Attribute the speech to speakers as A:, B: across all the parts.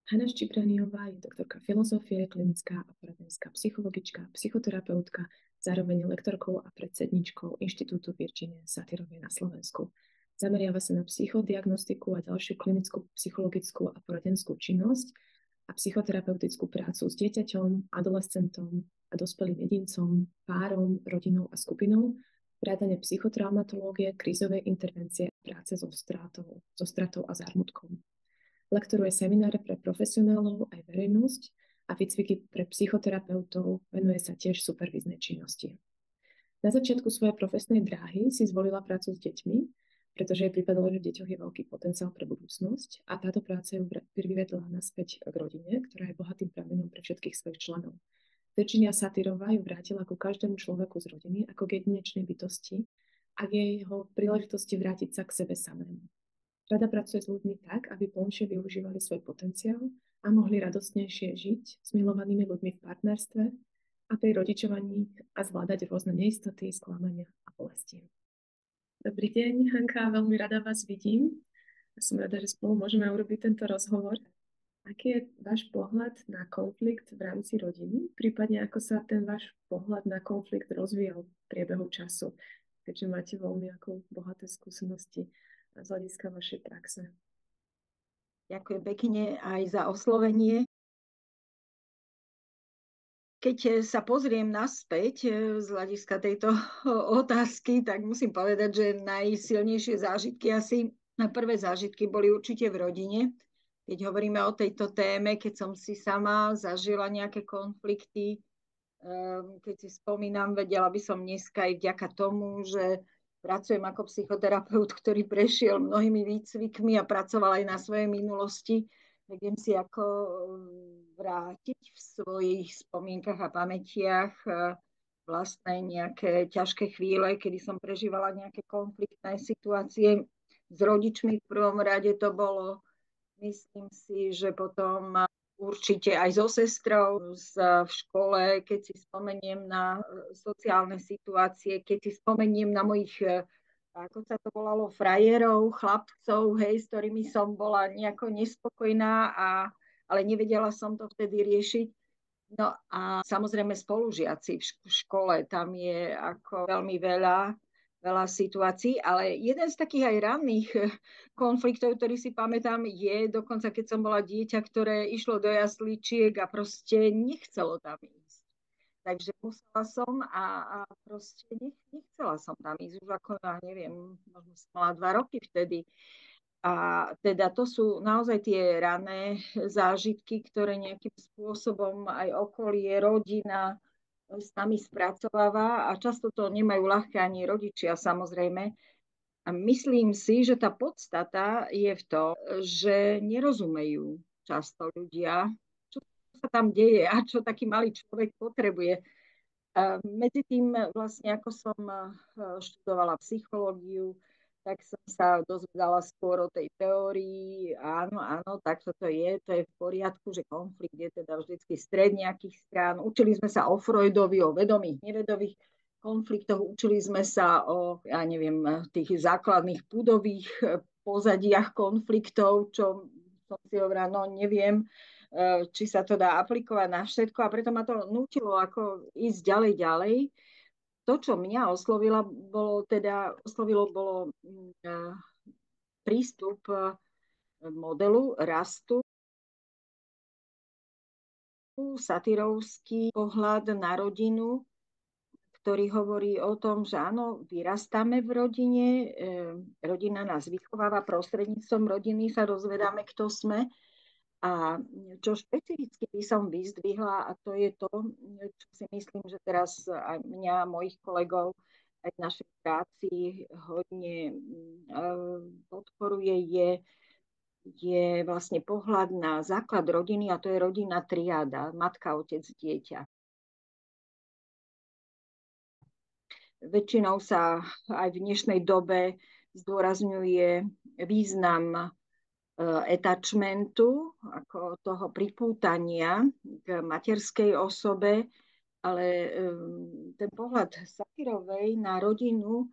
A: Hana Ščibraniová je doktorka filozofie, klinická a poradenská psychologička, psychoterapeutka, zároveň lektorkou a predsedničkou Inštitútu Virginie Satyrovej na Slovensku. Zameriava sa na psychodiagnostiku a ďalšiu klinickú, psychologickú a poradenskú činnosť a psychoterapeutickú prácu s dieťaťom, adolescentom a dospelým jedincom, párom, rodinou a skupinou, vrátane psychotraumatológie, krízovej intervencie a práce so stratou a zármutkom. Lektoruje semináre pre profesionálov aj verejnosť a výcviky pre psychoterapeutov, venuje sa tiež supervíznej činnosti. Na začiatku svojej profesnej dráhy si zvolila prácu s deťmi, pretože jej pripadalo, že v deťoch je veľký potenciál pre budúcnosť a táto práca ju priviedla naspäť k rodine, ktorá je bohatým prameňom pre všetkých svojich členov. Virginia Satyrová ju vrátila ku každému človeku z rodiny ako k jedinečnej bytosti a k jeho príležitosti vrátiť sa k sebe samému. Rada pracuje s ľuďmi tak, aby plnšie využívali svoj potenciál a mohli radostnejšie žiť s milovanými ľuďmi v partnerstve a pri rodičovaní a zvládať rôzne neistoty, sklamania a bolesti. Dobrý deň, Hanka, veľmi rada vás vidím. A som rada, že spolu môžeme urobiť tento rozhovor. Aký je váš pohľad na konflikt v rámci rodiny? Prípadne ako sa ten váš pohľad na konflikt rozvíjal v priebehu času, keďže máte veľmi ako bohaté skúsenosti z hľadiska vašej praxe.
B: Ďakujem pekne aj za oslovenie. Keď sa pozriem naspäť z hľadiska tejto otázky, tak musím povedať, že najsilnejšie zážitky, asi prvé zážitky boli určite v rodine. Keď hovoríme o tejto téme, keď som si sama zažila nejaké konflikty, keď si spomínam, vedela by som dneska aj vďaka tomu, že pracujem ako psychoterapeut, ktorý prešiel mnohými výcvikmi a pracoval aj na svojej minulosti, tak viem si ako vrátiť v svojich spomienkach a pamätiach vlastné nejaké ťažké chvíle, kedy som prežívala nejaké konfliktné situácie s rodičmi. V prvom rade to bolo, myslím si, že potom určite aj so sestrou v škole, keď si spomeniem na sociálne situácie, keď si spomeniem na mojich, ako sa to volalo, frajerov, chlapcov, hej, s ktorými som bola nejako nespokojná, ale nevedela som to vtedy riešiť. No a samozrejme spolužiaci v škole, tam je ako veľmi veľa situácií, ale jeden z takých aj ranných konfliktov, ktorý si pamätám, je dokonca, keď som bola dieťa, ktoré išlo do jasličiek a proste nechcelo tam ísť. Takže musela som a proste nechcela som tam ísť. Už ako, ja neviem, možno som mala 2 roky vtedy. A teda to sú naozaj tie rané zážitky, ktoré nejakým spôsobom aj okolie, rodina s nami spracováva a často to nemajú ľahké ani rodičia, samozrejme. A myslím si, že tá podstata je v tom, že nerozumejú často ľudia, čo sa tam deje a čo taký malý človek potrebuje. A medzi tým vlastne, ako som študovala psychológiu, tak som sa dozvedala skôr o tej teórii. Áno, tak to je v poriadku, že konflikt je teda vždycky stred nejakých strán. Učili sme sa o Freudovi, o vedomých, nevedomých konfliktoch, učili sme sa o, ja neviem, tých základných púdových pozadiach konfliktov, čo som si hovorila, no neviem, či sa to dá aplikovať na všetko a preto ma to nútilo ako ísť ďalej. To, čo mňa oslovilo, bolo prístup modelu rastu, satyrovský pohľad na rodinu, ktorý hovorí o tom, že áno, vyrastáme v rodine, rodina nás vychováva, prostredníctvom rodiny sa dozvedáme, kto sme. A čo špecificky by som vyzdvihla, a to je to, čo si myslím, že teraz aj mňa, mojich kolegov, aj v našej práci hodne podporuje, je vlastne pohľad na základ rodiny, a to je rodinná triáda, matka, otec, dieťa. Väčšinou sa aj v dnešnej dobe zdôrazňuje význam attachmentu, ako toho pripútania k materskej osobe, ale ten pohľad Satyrovej na rodinu,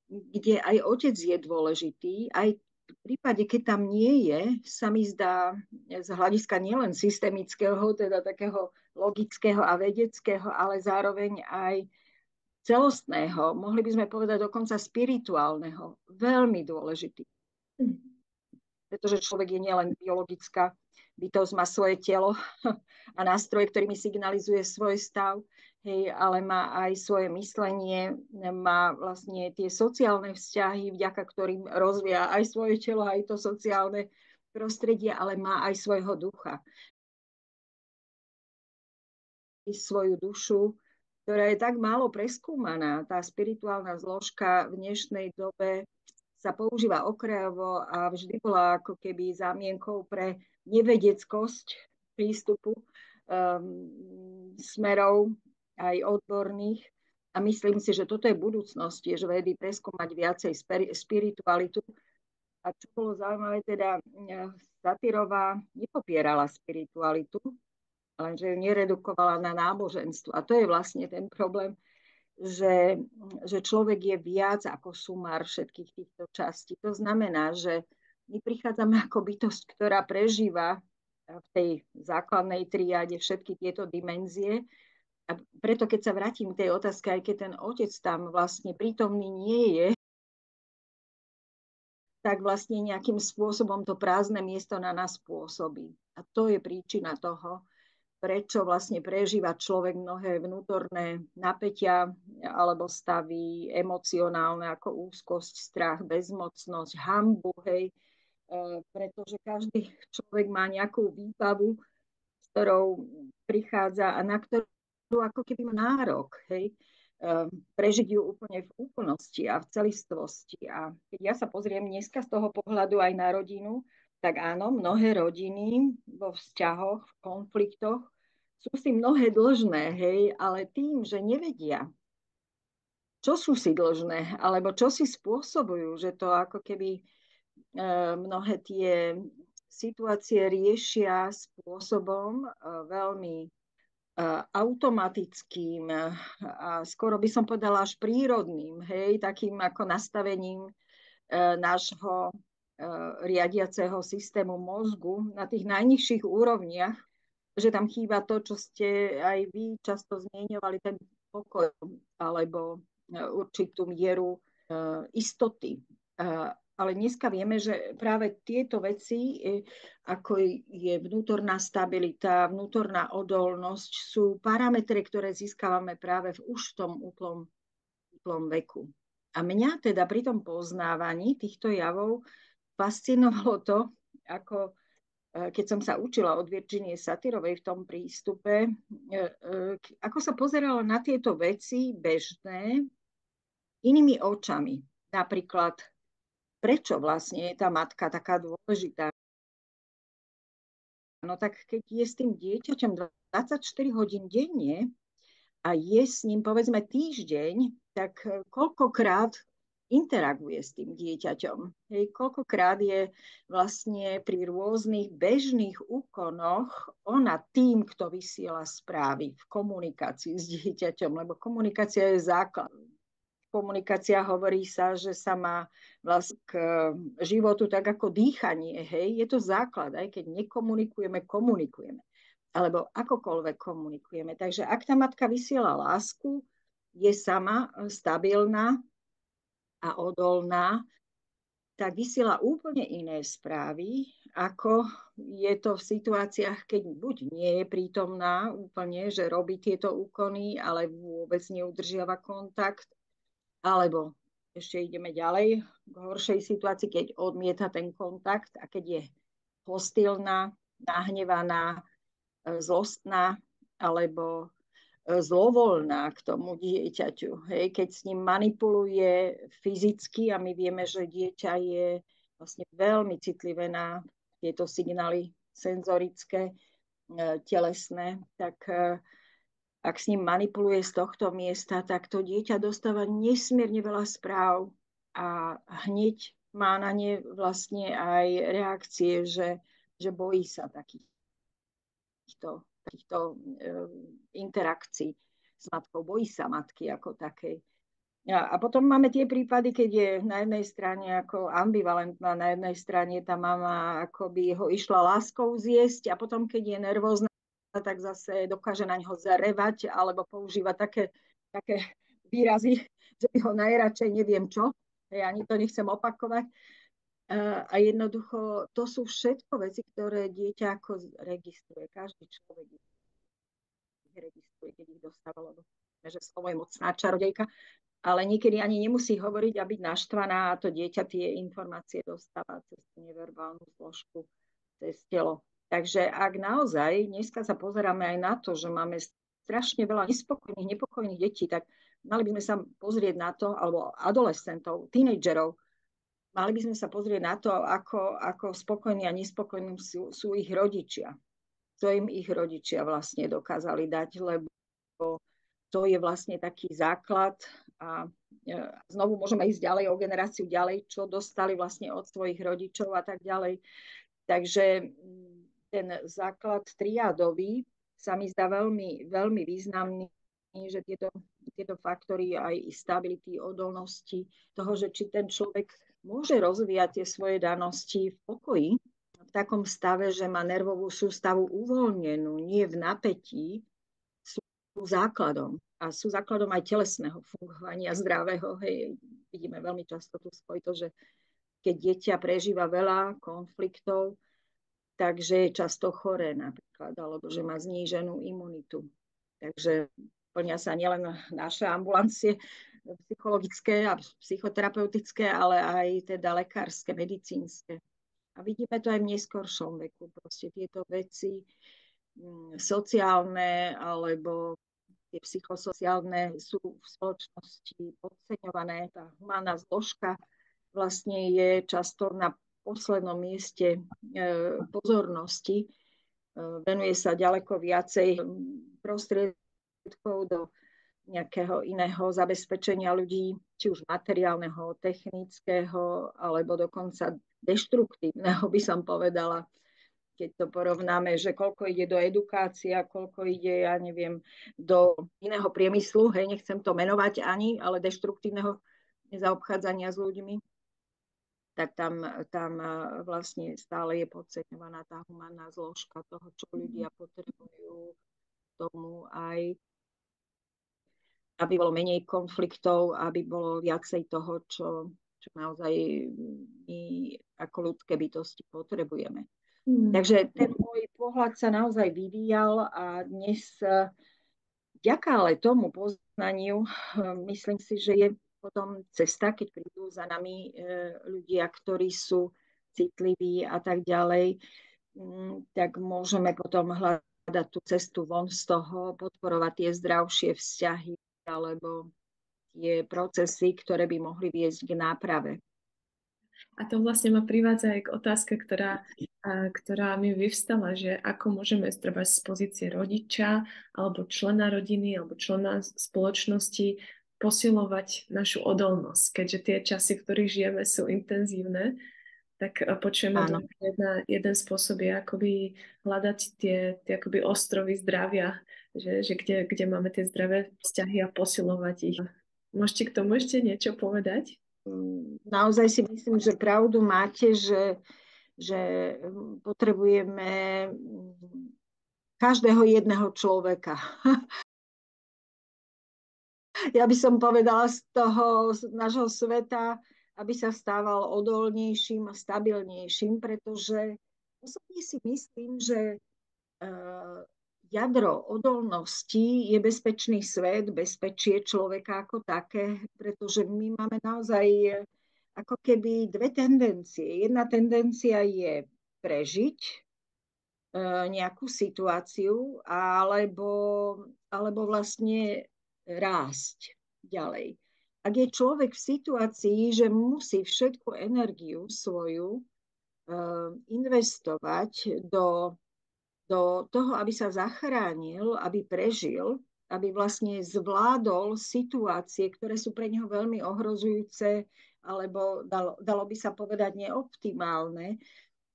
B: kde aj otec je dôležitý, aj v prípade, keď tam nie je, sa mi zdá z hľadiska nielen systemického, teda takého logického a vedeckého, ale zároveň aj celostného, mohli by sme povedať dokonca spirituálneho, veľmi dôležitý. Pretože človek je nielen biologická bytosť, má svoje telo a nástroje, ktorými signalizuje svoj stav, hej, ale má aj svoje myslenie, má vlastne tie sociálne vzťahy, vďaka ktorým rozvíja aj svoje telo, aj to sociálne prostredie, ale má aj svojho ducha. Svoju dušu, ktorá je tak málo preskúmaná. Tá spirituálna zložka v dnešnej dobe sa používa okrajovo a vždy bola ako keby zámienkou pre nevedeckosť prístupu smerov aj odborných. A myslím si, že toto je budúcnosť, tiež vedy preskúmať viacej spiritualitu. A čo bolo zaujímavé, teda Satyrová nepopierala spiritualitu, lenže ju neredukovala na náboženstvo. A to je vlastne ten problém, že človek je viac ako sumár všetkých týchto častí. To znamená, že my prichádzame ako bytosť, ktorá prežíva v tej základnej triáde všetky tieto dimenzie. A preto, keď sa vrátim k tej otázke, aj keď ten otec tam vlastne prítomný nie je, tak vlastne nejakým spôsobom to prázdne miesto na nás pôsobí. A to je príčina toho, prečo vlastne prežíva človek mnohé vnútorné napätia alebo stavy emocionálne ako úzkosť, strach, bezmocnosť, hanbu, hej, pretože každý človek má nejakú výbavu, s ktorou prichádza a na ktorú ako keby má nárok, hej, prežiť ju úplne v úplnosti a v celistvosti. A keď ja sa pozriem dneska z toho pohľadu aj na rodinu, tak áno, mnohé rodiny vo vzťahoch, v konfliktoch sú si mnohé dlžné, hej, ale tým, že nevedia, čo sú si dlžné, alebo čo si spôsobujú, že to ako keby mnohé tie situácie riešia spôsobom veľmi automatickým a skoro by som povedala až prírodným, hej, takým ako nastavením nášho riadiaceho systému mozgu na tých najnižších úrovniach, že tam chýba to, čo ste aj vy často zmieňovali, ten pokoj alebo určitú mieru istoty. Ale dneska vieme, že práve tieto veci, ako je vnútorná stabilita, vnútorná odolnosť, sú parametre, ktoré získavame práve už v tom útlom veku. A mňa teda pri tom poznávaní týchto javov fascinovalo to, ako keď som sa učila od Virginie Satyrovej v tom prístupe, ako sa pozerala na tieto veci bežné inými očami. Napríklad, prečo vlastne je tá matka taká dôležitá? No tak keď je s tým dieťaťom 24 hodín denne a je s ním povedzme týždeň, tak koľkokrát interaguje s tým dieťaťom. Hej, koľkokrát je vlastne pri rôznych bežných úkonoch ona tým, kto vysiela správy v komunikácii s dieťaťom, lebo komunikácia je základ. Komunikácia hovorí sa, že sa má vlastne k životu tak ako dýchanie. Hej, je to základ, aj keď nekomunikujeme, komunikujeme. Alebo akokoľvek komunikujeme. Takže ak tá matka vysiela lásku, je sama stabilná a odolná, tak vysiela úplne iné správy, ako je to v situáciách, keď buď nie je prítomná úplne, že robí tieto úkony, ale vôbec neudržiava kontakt, alebo ešte ideme ďalej k horšej situácii, keď odmieta ten kontakt a keď je hostilná, nahnevaná, zlostná alebo zlovoľná k tomu dieťaťu. Hej, keď s ním manipuluje fyzicky a my vieme, že dieťa je vlastne veľmi citlivé na tieto signály senzorické, telesné, tak ak s ním manipuluje z tohto miesta, tak to dieťa dostáva nesmierne veľa správ a hneď má na ne vlastne aj reakcie, že bojí sa takýchto interakcií s matkou, bojí sa matky ako takej. A potom máme tie prípady, keď je na jednej strane ako ambivalentná, na jednej strane tá mama akoby ho išla láskou zjesť a potom, keď je nervózna, tak zase dokáže na ňo zarevať alebo používa také výrazy, že by ho najradšej neviem čo. Ja ani to nechcem opakovať. A jednoducho to sú všetko veci, ktoré dieťa ako registruje. Každý človek ich registruje, keď ich dostáva, lebo že slovo je mocná čarodejka. Ale niekedy ani nemusí hovoriť a byť naštvaná a to dieťa tie informácie dostáva cez neverbálnu zložku, cez telo. Takže ak naozaj dneska sa pozeráme aj na to, že máme strašne veľa nespokojných, nepokojných detí, tak mali by sme sa pozrieť na to, alebo adolescentov, tínedžerov, mali by sme sa pozrieť na to, ako spokojní a nespokojní sú ich rodičia. Co im ich rodičia vlastne dokázali dať, lebo to je vlastne taký základ a znovu môžeme ísť ďalej o generáciu ďalej, čo dostali vlastne od svojich rodičov a tak ďalej. Takže ten základ triádový sa mi zdá veľmi, veľmi významný, že tieto faktory aj stability, odolnosti, toho, že či ten človek môže rozvíjať tie svoje danosti v pokoji, v takom stave, že má nervovú sústavu uvoľnenú, nie v napätí, sú základom. A sú základom aj telesného fungovania zdravého. Hej, vidíme veľmi často tú spojitosť, že keď dieťa prežíva veľa konfliktov, takže je často choré napríklad, alebo že má zníženú imunitu. Takže plnia sa nielen naše ambulancie psychologické a psychoterapeutické, ale aj teda lekárske, medicínske. A vidíme to aj v neskoršom veku. Proste tieto veci sociálne alebo tie psychosociálne sú v spoločnosti podceňované. Tá humánna zložka vlastne je často na poslednom mieste pozornosti. Venuje sa ďaleko viacej prostriedkov do nejakého iného zabezpečenia ľudí, či už materiálneho, technického, alebo dokonca deštruktívneho, by som povedala. Keď to porovnáme, že koľko ide do edukácie, koľko ide, ja neviem, do iného priemyslu, hej, nechcem to menovať ani, ale deštruktívneho zaobchádzania s ľuďmi, tak tam vlastne stále je podceňovaná tá humánna zložka toho, čo ľudia potrebujú tomu aj, aby bolo menej konfliktov, aby bolo viacej toho, čo naozaj my ako ľudské bytosti potrebujeme. Takže ten môj pohľad sa naozaj vyvíjal a dnes vďaka ale tomu poznaniu, myslím si, že je potom cesta, keď prídu za nami ľudia, ktorí sú citliví a tak ďalej, tak môžeme potom hľadať tú cestu von z toho, podporovať tie zdravšie vzťahy alebo tie procesy, ktoré by mohli viesť k náprave.
A: A to vlastne ma privádza aj k otázke, ktorá mi vyvstala, že ako môžeme treba z pozície rodiča alebo člena rodiny alebo člena spoločnosti posilovať našu odolnosť, keďže tie časy, v ktorých žijeme, sú intenzívne, tak počujeme, že jeden spôsob je akoby hľadať tie akoby ostrovy zdravia, že kde máme tie zdravé vzťahy a posilovať ich. Môžete k tomu ešte niečo povedať?
B: Naozaj si myslím, že pravdu máte, že potrebujeme každého jedného človeka. Ja by som povedala z toho nášho sveta, aby sa stával odolnejším a stabilnejším, pretože osobne si myslím, že jadro odolnosti je bezpečný svet, bezpečie človeka ako také, pretože my máme naozaj ako keby dve tendencie. Jedna tendencia je prežiť nejakú situáciu alebo vlastne rásť ďalej. Ak je človek v situácii, že musí všetku energiu svoju investovať do toho, aby sa zachránil, aby prežil, aby vlastne zvládol situácie, ktoré sú pre neho veľmi ohrozujúce, alebo dalo by sa povedať neoptimálne,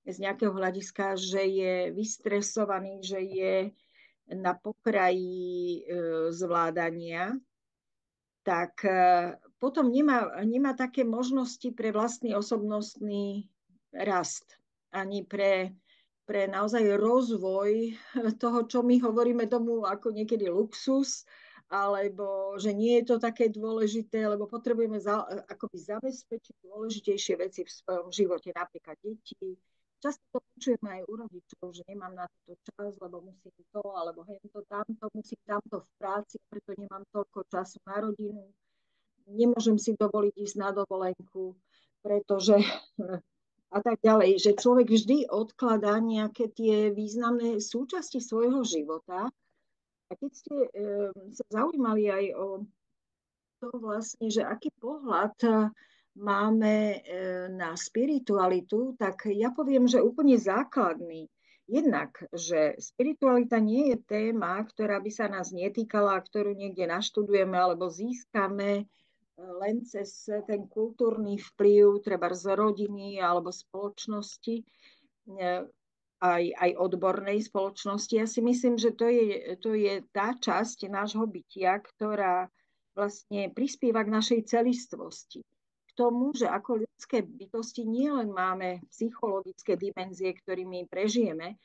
B: z nejakého hľadiska, že je vystresovaný, že je na pokraji zvládania, tak potom nemá také možnosti pre vlastný osobnostný rast, ani pre naozaj rozvoj toho, čo my hovoríme tomu ako niekedy luxus, alebo že nie je to také dôležité, lebo potrebujeme akoby zabezpečiť dôležitejšie veci v svojom živote, napríklad deti. Často to počujeme aj u rodičov, že nemám na to čas, lebo musím to, alebo hento, tamto, musím tamto v práci, preto nemám toľko času na rodinu. Nemôžem si dovoliť ísť na dovolenku, pretože a tak ďalej, že človek vždy odkladá nejaké tie významné súčasti svojho života. A keď ste sa zaujímali aj o to vlastne, že aký pohľad máme na spiritualitu, tak ja poviem, že úplne základný. Jednak, že spiritualita nie je téma, ktorá by sa nás netýkala, ktorú niekde naštudujeme alebo získame len cez ten kultúrny vplyv, treba z rodiny alebo spoločnosti, aj odbornej spoločnosti. Ja si myslím, že to je tá časť nášho bytia, ktorá vlastne prispieva k našej celistvosti. K tomu, že ako ľudské bytosti nielen máme psychologické dimenzie, ktorými prežijeme,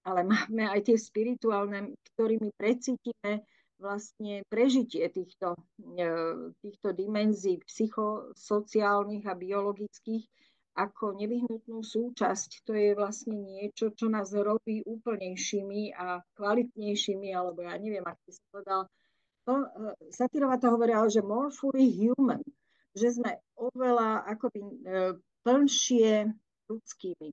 B: ale máme aj tie spirituálne, ktorými precítime vlastne prežitie týchto dimenzií psychosociálnych a biologických ako nevyhnutnú súčasť. To je vlastne niečo, čo nás robí úplnejšími a kvalitnejšími, alebo ja neviem, ak by som povedal. Satirova to hovorila, že more fully human, že sme oveľa akoby plnšie ľudskými.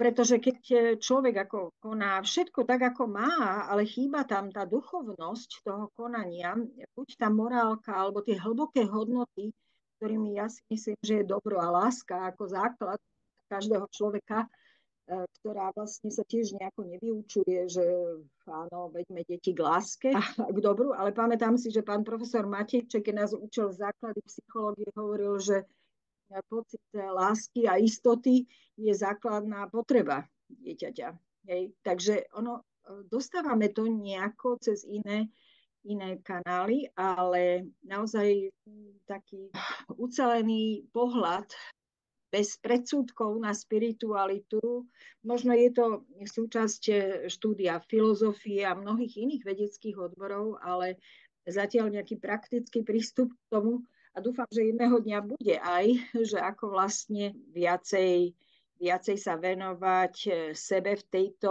B: Pretože keď človek ako koná všetko tak, ako má, ale chýba tam tá duchovnosť toho konania, buď tá morálka, alebo tie hlboké hodnoty, ktorými ja si myslím, že je dobro a láska ako základ každého človeka, ktorá vlastne sa tiež nejako nevyučuje, že áno, veďme deti k láske a k dobru, ale pamätám si, že pán profesor Matejček, keď nás učil základy psychológie, hovoril, že pocit lásky a istoty je základná potreba dieťaťa. Hej. Takže dostávame to nejako cez iné kanály, ale naozaj taký ucelený pohľad bez predsudkov na spiritualitu. Možno je to súčasť štúdia filozofie a mnohých iných vedeckých odborov, ale zatiaľ nejaký praktický prístup k tomu a dúfam, že jedného dňa bude aj, že ako vlastne viacej sa venovať sebe v tejto,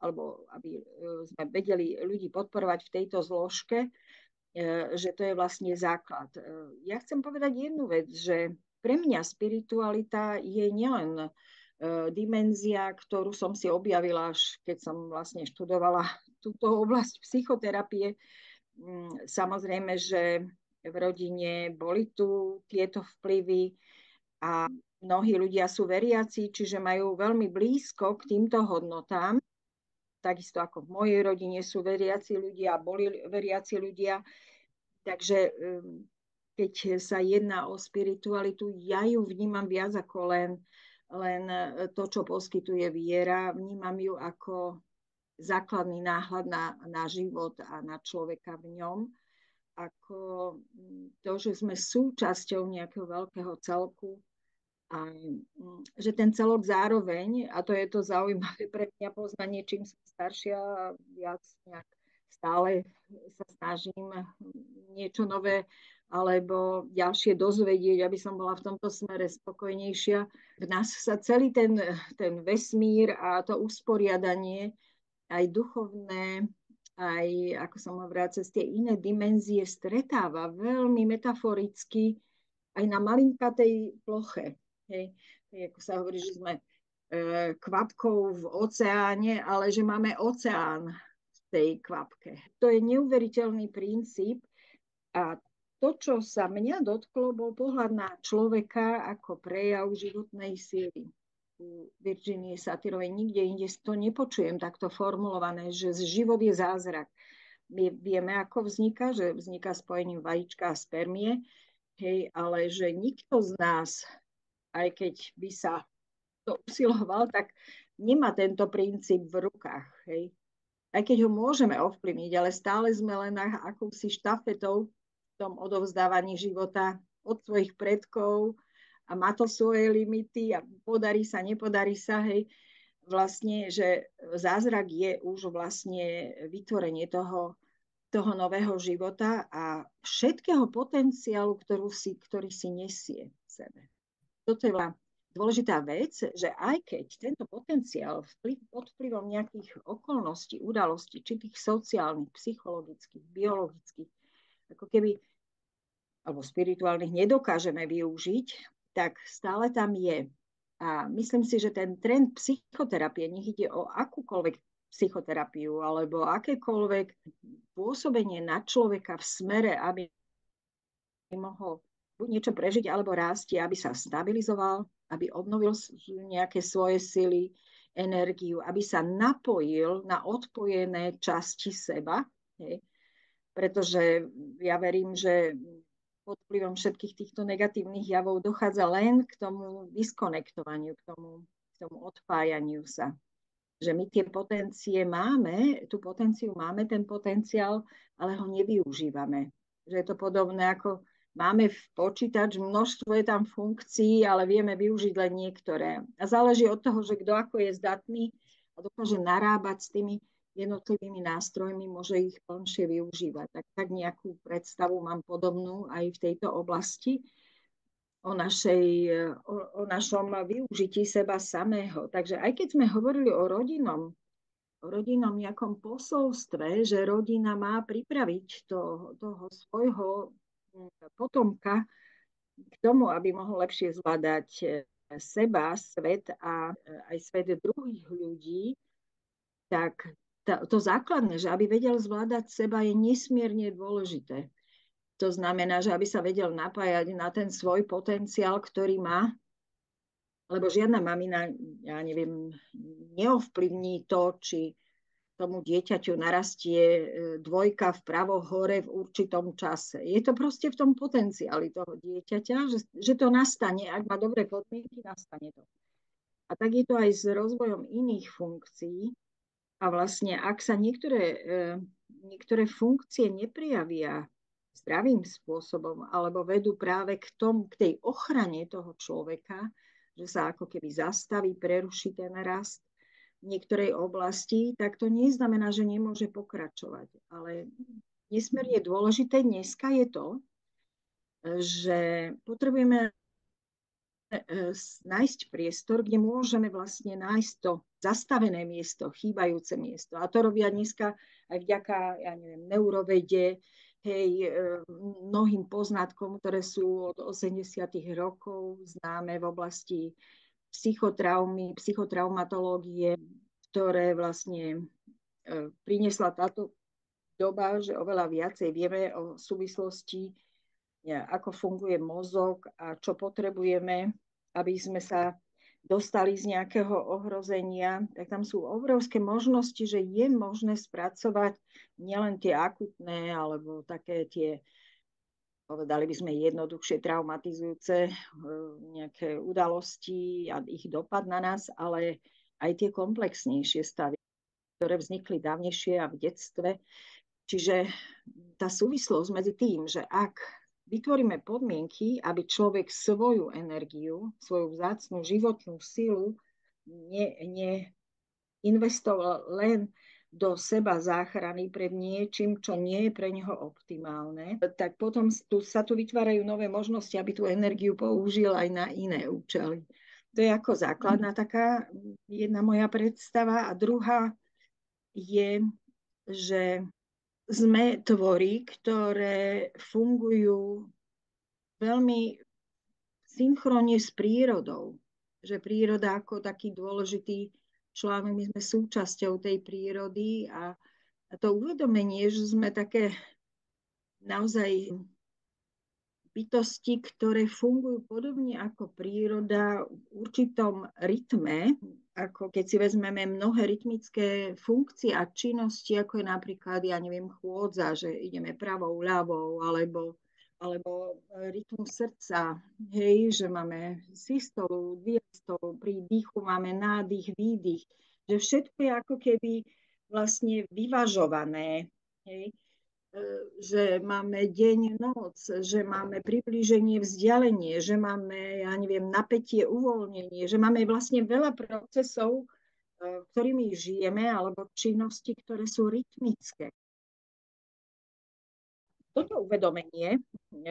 B: alebo aby sme vedeli ľudí podporovať v tejto zložke, že to je vlastne základ. Ja chcem povedať jednu vec, že pre mňa spiritualita je nielen dimenzia, ktorú som si objavila, až keď som vlastne študovala túto oblasť psychoterapie. Samozrejme, že v rodine boli tu tieto vplyvy a mnohí ľudia sú veriaci, čiže majú veľmi blízko k týmto hodnotám. Takisto ako v mojej rodine sú veriaci ľudia, boli veriaci ľudia. Takže keď sa jedná o spiritualitu, ja ju vnímam viac ako len to, čo poskytuje viera. Vnímam ju ako základný náhľad na život a na človeka v ňom. Ako to, že sme súčasťou nejakého veľkého celku a že ten celok zároveň, a to je to zaujímavé pre mňa poznanie, čím som staršia, viac nejak stále sa snažím niečo nové alebo ďalšie dozvedieť, aby som bola v tomto smere spokojnejšia. V nás sa celý ten vesmír a to usporiadanie, aj duchovné, aj, ako som hovorila, cez tie iné dimenzie stretáva veľmi metaforicky aj na malinkatej ploche. Hej. Ako sa hovorí, že sme kvapkou v oceáne, ale že máme oceán v tej kvapke. To je neuveriteľný princíp a to, čo sa mňa dotklo, bol pohľad na človeka ako prejav životnej síly. U Virginie Satirovej nikde inde to nepočujem takto formulované, že život je zázrak. My vieme, ako vzniká, že vzniká spojením vajíčka a spermie, hej, ale že nikto z nás, aj keď by sa to usiloval, tak nemá tento princíp v rukách. Hej. Aj keď ho môžeme ovplyvniť, ale stále sme len akousi štafetou v tom odovzdávaní života od svojich predkov a má to svoje limity a podarí sa, nepodarí sa, hej. Vlastne, že zázrak je už vlastne vytvorenie toho nového života a všetkého potenciálu, ktorý si nesie v sebe. Toto je dôležitá vec, že aj keď tento potenciál pod vplyvom nejakých okolností, udalostí, či tých sociálnych, psychologických, biologických, ako keby, alebo spirituálnych nedokážeme využiť, tak stále tam je. A myslím si, že ten trend psychoterapie, nech ide o akúkoľvek psychoterapiu alebo akékoľvek pôsobenie na človeka v smere, aby mohol buď niečo prežiť alebo rásť, aby sa stabilizoval, aby obnovil nejaké svoje sily, energiu, aby sa napojil na odpojené časti seba. Hej. Pretože ja verím, že pod vplyvom všetkých týchto negatívnych javov dochádza len k tomu diskonektovaniu, k tomu odpájaniu sa. Že my tie potencie máme, tú potenciu máme, ten potenciál, ale ho nevyužívame. Že je to podobné ako máme v počítač, množstvo je tam funkcií, ale vieme využiť len niektoré. A záleží od toho, že kto ako je zdatný a dokáže narábať s tými jednotlivými nástrojmi, môže ich plnšie využívať. Tak nejakú predstavu mám podobnú aj v tejto oblasti o našom využití seba samého. Takže aj keď sme hovorili o rodinnom nejakom posolstve, že rodina má pripraviť toho svojho potomka k tomu, aby mohol lepšie zvládať seba, svet a aj svet druhých ľudí, tak to základné, že aby vedel zvládať seba, je nesmierne dôležité. To znamená, že aby sa vedel napájať na ten svoj potenciál, ktorý má, lebo žiadna mamina, ja neviem, neovplyvní to, či tomu dieťaťu narastie dvojka vpravo hore v určitom čase. Je to proste v tom potenciáli toho dieťaťa, že to nastane, ak má dobré podmienky, nastane to. A tak je to aj s rozvojom iných funkcií. A vlastne, ak sa niektoré funkcie neprijavia zdravým spôsobom alebo vedú práve k tej ochrane toho človeka, že sa ako keby zastaví, preruší ten rast v niektorej oblasti, tak to neznamená, že nemôže pokračovať. Ale nesmierne dôležité dneska je to, že potrebujeme nájsť priestor, kde môžeme vlastne nájsť to zastavené miesto, chýbajúce miesto. A to robia dneska aj vďaka, ja neviem, neurovede, mnohým poznatkom, ktoré sú od 80. rokov známe v oblasti psychotraumy, psychotraumatológie, ktoré vlastne priniesla táto doba, že oveľa viacej vieme o súvislosti, ako funguje mozog a čo potrebujeme, aby sme sa dostali z nejakého ohrozenia, tak tam sú obrovské možnosti, že je možné spracovať nielen tie akutné alebo také tie, povedali by sme, jednoduchšie traumatizujúce nejaké udalosti a ich dopad na nás, ale aj tie komplexnejšie stavy, ktoré vznikli dávnejšie a v detstve. Čiže tá súvislosť medzi tým, že ak vytvoríme podmienky, aby človek svoju energiu, svoju vzácnu životnú silu neinvestoval len do seba záchrany pred niečím, čo nie je pre neho optimálne, tak potom sa tu vytvárajú nové možnosti, aby tú energiu použil aj na iné účely. To je ako základná taká jedna moja predstava. A druhá je, že sme tvory, ktoré fungujú veľmi synchronne s prírodou. Že príroda ako taký dôležitý článok, my sme súčasťou tej prírody a to uvedomenie, že sme také naozaj bytosti, ktoré fungujú podobne ako príroda v určitom rytme, ako keď si vezmeme mnohé rytmické funkcie a činnosti, ako je napríklad, ja neviem, chôdza, že ideme pravou, ľavou, alebo rytmus srdca, hej, že máme systolu, diastolu, pri dýchu máme nádych, výdych, že všetko je ako keby vlastne vyvažované, hej. že máme deň, noc, že máme priblíženie, vzdialenie, že máme, ja neviem, napätie, uvoľnenie, že máme vlastne veľa procesov, ktorými žijeme, alebo činnosti, ktoré sú rytmické. Toto uvedomenie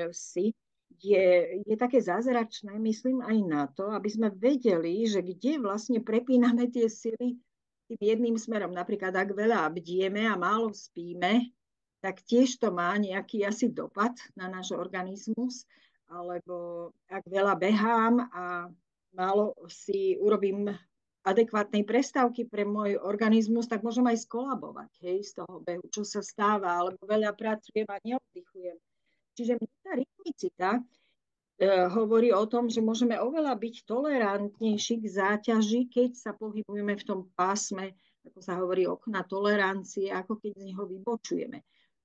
B: si je také zázračné, myslím, aj na to, aby sme vedeli, že kde vlastne prepíname tie sily tým jedným smerom. Napríklad, ak veľa bdieme a málo spíme, tak tiež to má nejaký asi dopad na náš organizmus, alebo ak veľa behám a málo si urobím adekvátnej prestávky pre môj organizmus, tak môžem aj skolabovať, z toho behu, čo sa stáva, alebo veľa pracujem a neoddychujem. Čiže tá rytmicita hovorí o tom, že môžeme oveľa byť tolerantnejší k záťaži, keď sa pohybujeme v tom pásme, ako sa hovorí, okna tolerancie, ako keď z neho vybočujeme.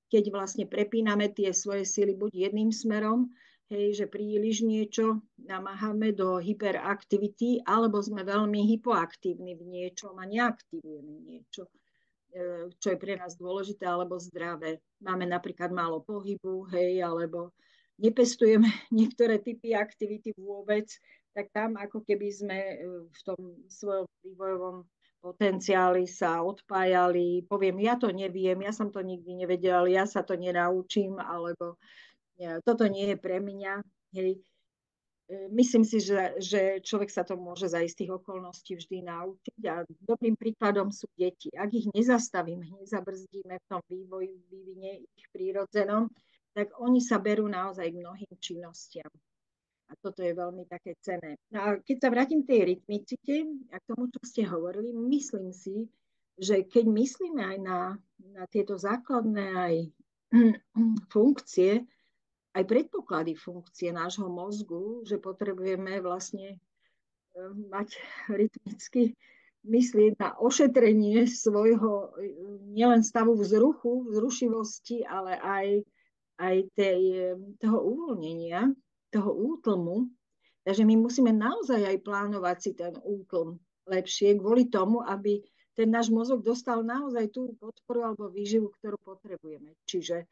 B: Keď vlastne prepíname tie svoje sily buď jedným smerom, že príliš niečo namáhame do hyperaktivity, alebo sme veľmi hypoaktívni v niečom a neaktivujeme niečo, čo je pre nás dôležité alebo zdravé. Máme napríklad málo pohybu, alebo nepestujeme niektoré typy aktivity vôbec, tak tam ako keby sme v tom svojom vývojovom potenciáli sa odpájali, poviem, ja to neviem, ja som to nikdy nevedela, ja sa to nenaučím, alebo toto nie je pre mňa. Myslím si, že človek sa to môže za istých okolností vždy naučiť a dobrým príkladom sú deti. Ak ich nezastavíme, nezabrzdíme v tom vývine ich prírodzenom, tak oni sa berú naozaj k mnohým činnostiam. A toto je veľmi také cenné. No a keď sa vrátim k tej rytmicite a k tomu, čo ste hovorili, myslím si, že keď myslíme aj na tieto základné aj funkcie, aj predpoklady funkcie nášho mozgu, že potrebujeme vlastne mať rytmicky myslieť na ošetrenie svojho nielen stavu vzrušivosti, ale aj toho uvoľnenia, toho útlmu. Takže my musíme naozaj aj plánovať si ten útlm lepšie kvôli tomu, aby ten náš mozog dostal naozaj tú podporu alebo výživu, ktorú potrebujeme. Čiže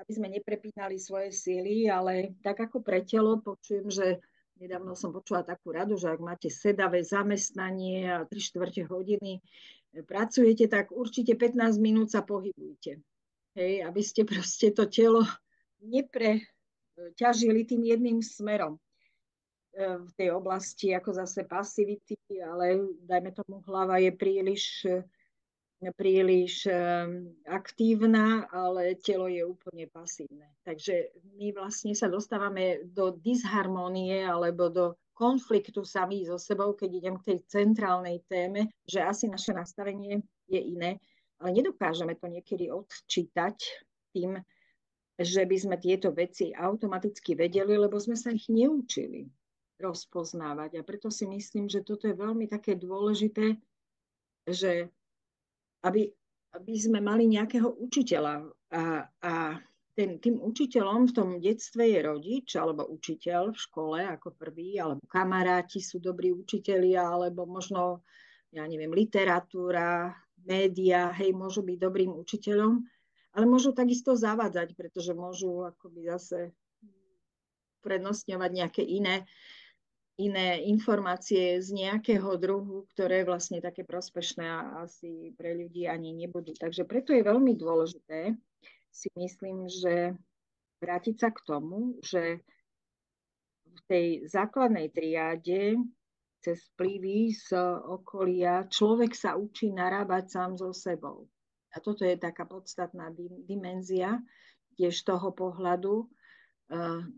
B: aby sme neprepínali svoje síly, ale tak ako pre telo, počujem, že nedávno som počula takú radu, že ak máte sedavé zamestnanie a 3/4 hodiny pracujete, tak určite 15 minút sa pohybujte. Aby ste proste to telo nepreťažili tým jedným smerom v tej oblasti ako zase pasivity, ale dajme tomu hlava je príliš aktívna, ale telo je úplne pasívne. Takže my vlastne sa dostávame do disharmónie alebo do konfliktu sami so sebou, keď idem k tej centrálnej téme, že asi naše nastavenie je iné, ale nedokážeme to niekedy odčítať tým, že by sme tieto veci automaticky vedeli, lebo sme sa ich neučili rozpoznávať. A preto si myslím, že toto je veľmi také dôležité, že aby sme mali nejakého učiteľa a tým učiteľom v tom detstve je rodič alebo učiteľ v škole ako prvý, alebo kamaráti sú dobrí učitelia, alebo možno, ja neviem, literatúra, média, môžu byť dobrým učiteľom, ale môžu takisto zavádzať, pretože môžu akoby zase prednostňovať nejaké iné informácie z nejakého druhu, ktoré vlastne také prospešné a asi pre ľudí ani nebudú. Takže preto je veľmi dôležité, si myslím, že vrátiť sa k tomu, že v tej základnej triáde cez vplyvy z okolia človek sa učí narábať sám so sebou. A toto je taká podstatná dimenzia tiež toho pohľadu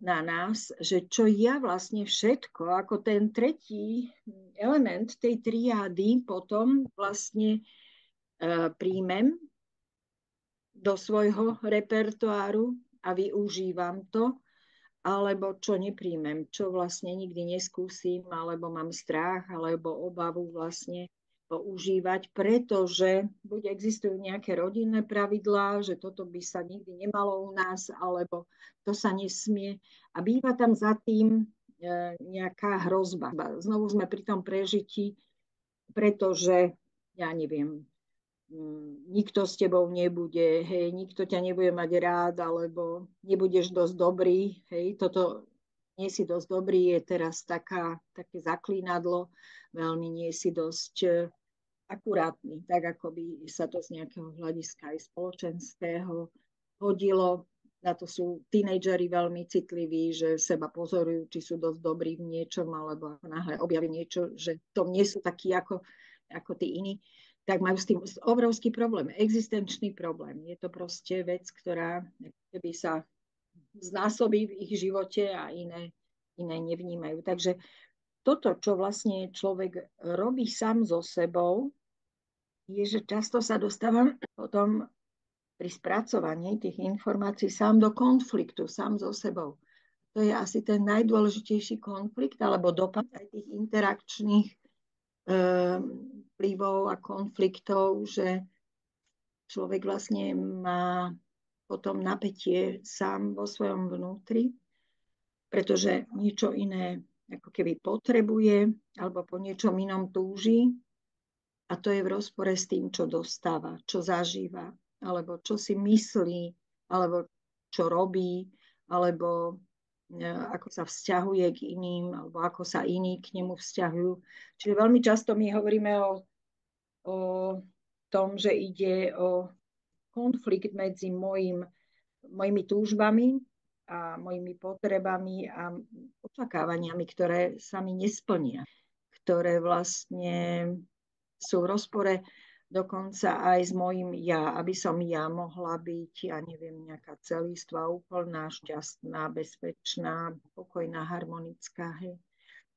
B: na nás, že čo ja vlastne všetko, ako ten tretí element tej triády potom vlastne príjmem do svojho repertoáru a využívam to, alebo čo nepríjmem, čo vlastne nikdy neskúsim, alebo mám strach, alebo obavu vlastne používať, pretože buď existujú nejaké rodinné pravidlá, že toto by sa nikdy nemalo u nás, alebo to sa nesmie. A býva tam za tým nejaká hrozba. Znovu sme pri tom prežití, pretože, ja neviem, nikto s tebou nebude, hej, nikto ťa nebude mať rád, alebo nebudeš dosť dobrý, hej, toto nie si dosť dobrý, je teraz také zaklínadlo, veľmi nie si dosť akurátny, tak ako by sa to z nejakého hľadiska aj spoločenského hodilo. Na to sú tínejdžeri veľmi citliví, že seba pozorujú, či sú dosť dobrí v niečom, alebo ako náhle objavia niečo, že to nie sú takí ako tí iní, tak majú s tým obrovský problém, existenčný problém. Je to proste vec, ktorá keby sa znásobí v ich živote a iné nevnímajú. Takže toto, čo vlastne človek robí sám so sebou, je, že často sa dostávam potom pri spracovaní tých informácií sám do konfliktu, sám so sebou. To je asi ten najdôležitejší konflikt, alebo dopad aj tých interakčných vplyvov a konfliktov, že človek vlastne má potom napätie sám vo svojom vnútri, pretože niečo iné ako keby potrebuje, alebo po niečom inom túži, a to je v rozpore s tým, čo dostáva, čo zažíva, alebo čo si myslí, alebo čo robí, alebo ako sa vzťahuje k iným, alebo ako sa iní k nemu vzťahujú. Čiže veľmi často my hovoríme o tom, že ide o konflikt medzi mojimi túžbami a mojimi potrebami a očakávaniami, ktoré sa mi nesplnia, ktoré vlastne sú v rozpore dokonca aj s mojím ja, aby som ja mohla byť, ja neviem, nejaká celistvá, úplná, šťastná, bezpečná, pokojná, harmonická. Hej.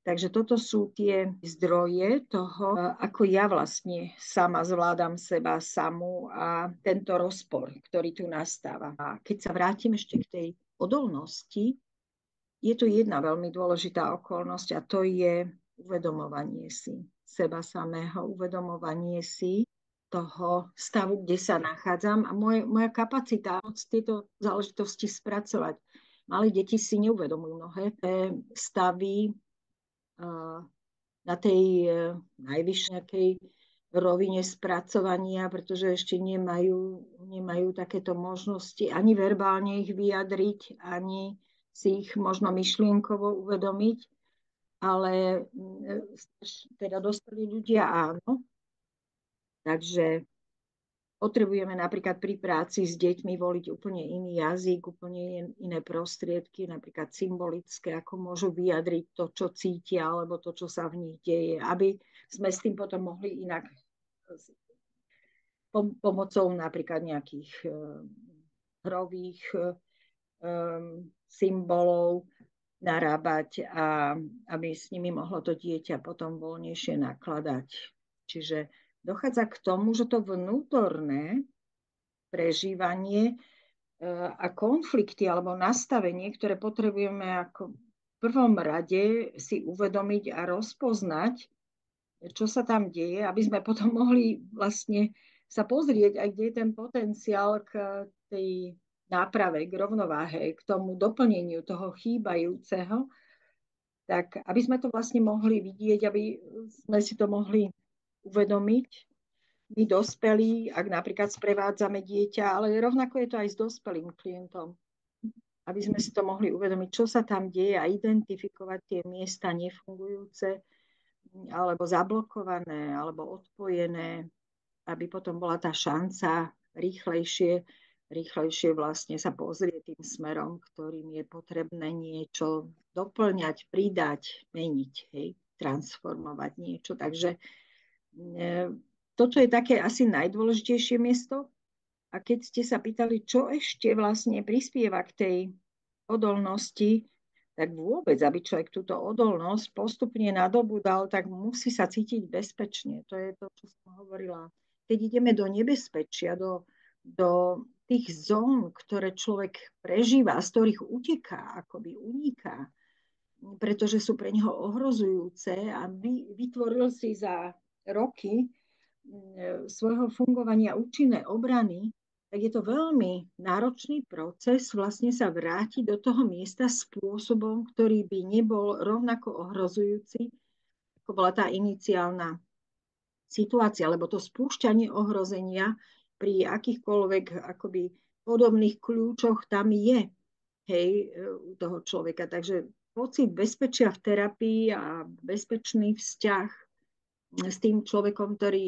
B: Takže toto sú tie zdroje toho, ako ja vlastne sama zvládam seba samú a tento rozpor, ktorý tu nastáva. A keď sa vrátim ešte k tej odolnosti, je tu jedna veľmi dôležitá okolnosť a to je uvedomovanie si seba samého, uvedomovanie si toho stavu, kde sa nachádzam a moja kapacita tieto záležitosti spracovať. Malé deti si neuvedomujú mnohé stavy na tej najvyššej rovine spracovania, pretože ešte nemajú takéto možnosti ani verbálne ich vyjadriť, ani si ich možno myšlienkovo uvedomiť, ale teda dospelí ľudia áno. Takže potrebujeme napríklad pri práci s deťmi voliť úplne iný jazyk, úplne iné prostriedky, napríklad symbolické, ako môžu vyjadriť to, čo cítia, alebo to, čo sa v nich deje, aby sme s tým potom mohli inak pomocou napríklad nejakých hrových symbolov narábať a aby s nimi mohlo to dieťa potom voľnejšie nakladať. Čiže dochádza k tomu, že to vnútorné prežívanie a konflikty alebo nastavenie, ktoré potrebujeme ako v prvom rade si uvedomiť a rozpoznať, čo sa tam deje, aby sme potom mohli vlastne sa pozrieť, aj kde je ten potenciál k tej náprave, k rovnováhe, k tomu doplneniu toho chýbajúceho, tak aby sme to vlastne mohli vidieť, aby sme si to mohli uvedomiť, my dospelí, ak napríklad sprevádzame dieťa, ale rovnako je to aj s dospelým klientom, aby sme si to mohli uvedomiť, čo sa tam deje a identifikovať tie miesta nefungujúce, alebo zablokované, alebo odpojené, aby potom bola tá šanca rýchlejšie vlastne sa pozrieť tým smerom, ktorým je potrebné niečo doplňať, pridať, meniť, hej, transformovať niečo. Takže toto je také asi najdôležitejšie miesto. A keď ste sa pýtali, čo ešte vlastne prispieva k tej odolnosti, tak vôbec, aby človek túto odolnosť postupne nadobudal, tak musí sa cítiť bezpečne. To je to, čo som hovorila. Keď ideme do nebezpečia, do tých zón, ktoré človek prežíva, z ktorých uteká, akoby uniká, pretože sú pre neho ohrozujúce a vytvoril si za roky svojho fungovania účinné obrany, tak je to veľmi náročný proces vlastne sa vrátiť do toho miesta spôsobom, ktorý by nebol rovnako ohrozujúci, ako bola tá iniciálna situácia, lebo to spúšťanie ohrozenia pri akýchkoľvek akoby podobných kľúčoch tam je, hej, u toho človeka. Takže pocit bezpečia v terapii a bezpečný vzťah s tým človekom, ktorý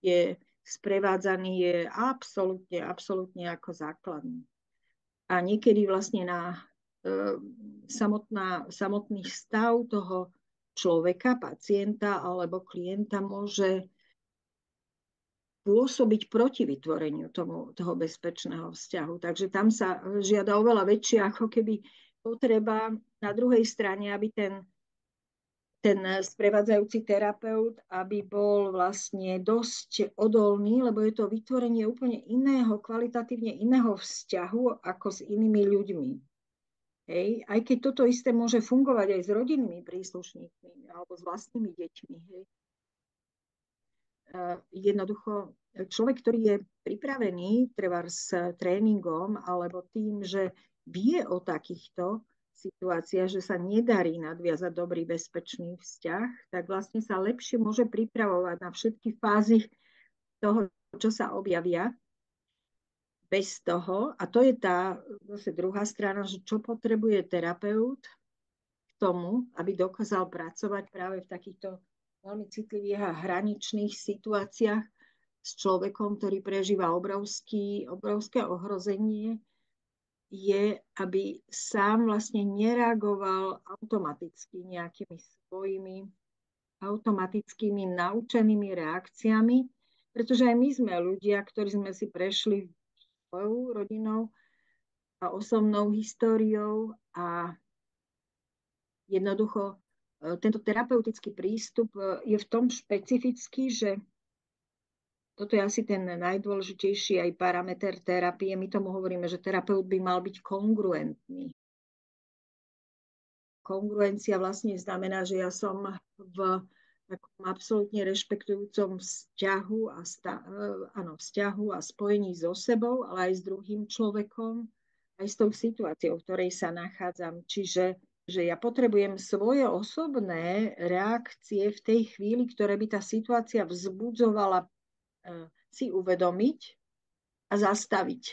B: je sprevádzaný, je absolútne ako základný. A niekedy vlastne na samotný stav toho človeka, pacienta alebo klienta môže pôsobiť proti vytvoreniu toho bezpečného vzťahu. Takže tam sa žiada oveľa väčšia ako keby potreba na druhej strane, aby ten sprevádzajúci terapeut, aby bol vlastne dosť odolný, lebo je to vytvorenie úplne iného, kvalitatívne iného vzťahu ako s inými ľuďmi. Hej. Aj keď toto isté môže fungovať aj s rodinnými príslušníkmi alebo s vlastnými deťmi. Hej. Jednoducho človek, ktorý je pripravený treba s tréningom alebo tým, že vie o takýchto situáciách, že sa nedarí nadviazať dobrý bezpečný vzťah, tak vlastne sa lepšie môže pripravovať na všetky fázy toho, čo sa objavia. Bez toho, a to je tá zase druhá strana, že čo potrebuje terapeut k tomu, aby dokázal pracovať práve v takýchto veľmi citlivých a hraničných situáciách s človekom, ktorý prežíva obrovské ohrozenie, je, aby sám vlastne nereagoval automaticky nejakými svojimi automatickými naučenými reakciami, pretože aj my sme ľudia, ktorí sme si prešli svojou rodinou a osobnou históriou a jednoducho tento terapeutický prístup je v tom špecifický, že toto je asi ten najdôležitejší aj parameter terapie. My tomu hovoríme, že terapeut by mal byť kongruentný. Kongruencia vlastne znamená, že ja som v takom absolútne rešpektujúcom vzťahu a spojení so sebou, ale aj s druhým človekom, aj s tou situáciou, v ktorej sa nachádzam. Čiže že ja potrebujem svoje osobné reakcie v tej chvíli, ktoré by tá situácia vzbudzovala, si uvedomiť a zastaviť.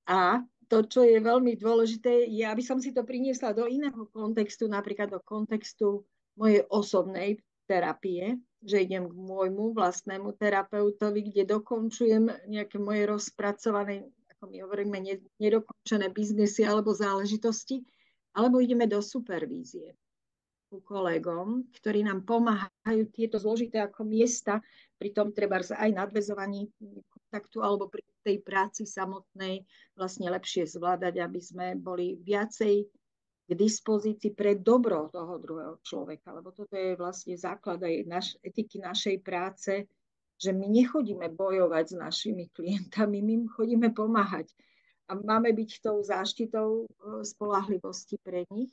B: A to, čo je veľmi dôležité, je, aby som si to priniesla do iného kontextu, napríklad do kontextu mojej osobnej terapie, že idem k môjmu vlastnému terapeutovi, kde dokončujem nejaké moje rozpracované, ako my hovoríme, nedokončené biznesy alebo záležitosti, alebo ideme do supervízie ku kolegom, ktorí nám pomáhajú tieto zložité ako miesta, pri tom treba aj nadväzovaní kontaktu alebo pri tej práci samotnej vlastne lepšie zvládať, aby sme boli viacej k dispozícii pre dobro toho druhého človeka. Lebo toto je vlastne základ aj etiky našej práce, že my nechodíme bojovať s našimi klientami, my im chodíme pomáhať. A máme byť tou záštitou spoľahlivosti pre nich.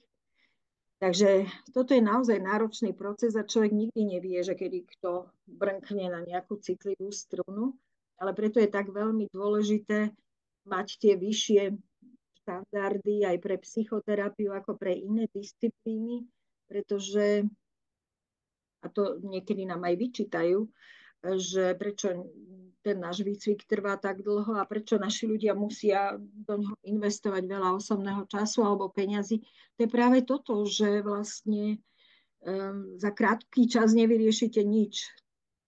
B: Takže toto je naozaj náročný proces a človek nikdy nevie, že kedy kto brnkne na nejakú citlivú strunu, ale preto je tak veľmi dôležité mať tie vyššie štandardy aj pre psychoterapiu ako pre iné disciplíny, pretože, a to niekedy nám aj vyčítajú, že prečo ten náš výcvik trvá tak dlho a prečo naši ľudia musia do neho investovať veľa osobného času alebo peňazí. To je práve toto, že vlastne za krátky čas nevyriešite nič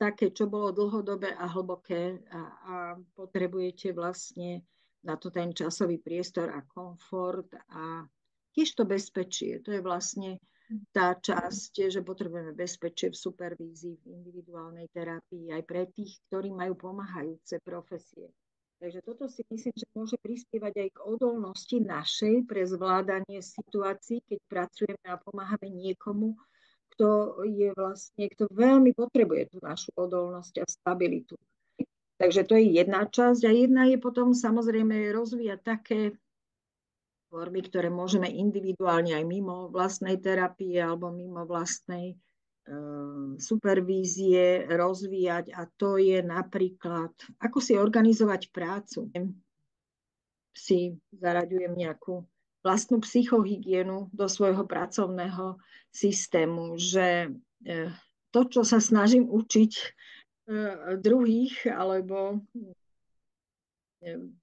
B: také, čo bolo dlhodobé a hlboké a potrebujete vlastne na to ten časový priestor a komfort a tiež to bezpečie. To je vlastne tá časť, že potrebujeme bezpečie v supervízii, v individuálnej terapii aj pre tých, ktorí majú pomáhajúce profesie. Takže toto si myslím, že môže prispievať aj k odolnosti našej pre zvládanie situácií, keď pracujeme a pomáhame niekomu, kto veľmi potrebuje tú našu odolnosť a stabilitu. Takže to je jedna časť a jedna je potom samozrejme rozvíjať také formy, ktoré môžeme individuálne aj mimo vlastnej terapie alebo mimo vlastnej supervízie rozvíjať a to je napríklad, ako si organizovať prácu. Si zaraďujem nejakú vlastnú psychohygienu do svojho pracovného systému, že to, čo sa snažím učiť druhých, alebo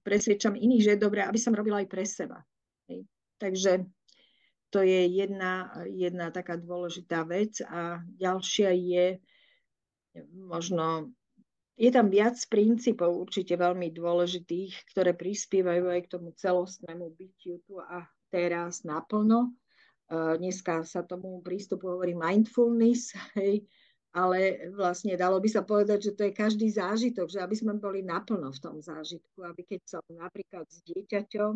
B: presvedčam iných, že je dobré, aby som robila aj pre seba. Hej. Takže to je jedna taká dôležitá vec. A ďalšia je možno, je tam viac princípov určite veľmi dôležitých, ktoré prispievajú aj k tomu celostnému bytiu tu a teraz naplno. Dneska sa tomu prístupu hovorí mindfulness, hej, ale vlastne dalo by sa povedať, že to je každý zážitok, že aby sme boli naplno v tom zážitku, aby keď som napríklad s dieťaťom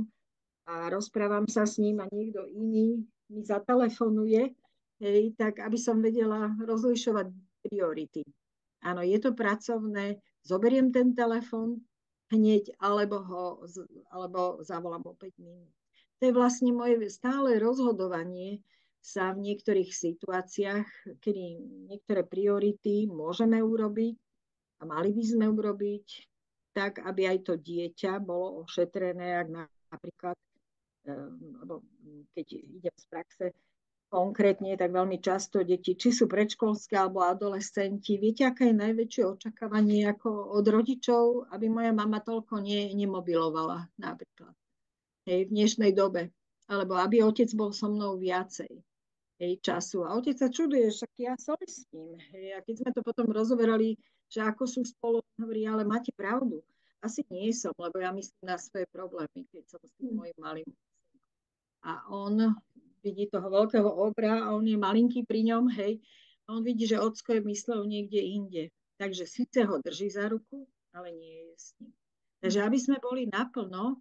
B: a rozprávam sa s ním a niekto iný mi zatelefonuje, hej, tak aby som vedela rozlišovať priority. Áno, je to pracovné, zoberiem ten telefon hneď, alebo zavolám o 5 minút. To je vlastne moje stále rozhodovanie sa v niektorých situáciách, kedy niektoré priority môžeme urobiť a mali by sme urobiť tak, aby aj to dieťa bolo ošetrené, ak napríklad, lebo keď idem z praxe konkrétne, tak veľmi často deti, či sú predškolské alebo adolescenti, viete, aké je najväčšie očakávanie ako od rodičov, aby moja mama toľko nemobilovala napríklad. Hej, v dnešnej dobe. Alebo aby otec bol so mnou viacej času. A otec sa čuduje, však ja som s ním. Hej, a keď sme to potom rozoberali, že ako sú spolu, hovorí, ale máte pravdu. Asi nie som, lebo ja myslím na svoje problémy, keď som s tým mojim malým. A on vidí toho veľkého obra a on je malinký pri ňom, hej. A on vidí, že ocko je myslel niekde inde. Takže síce ho drží za ruku, ale nie je s ním. Takže aby sme boli naplno,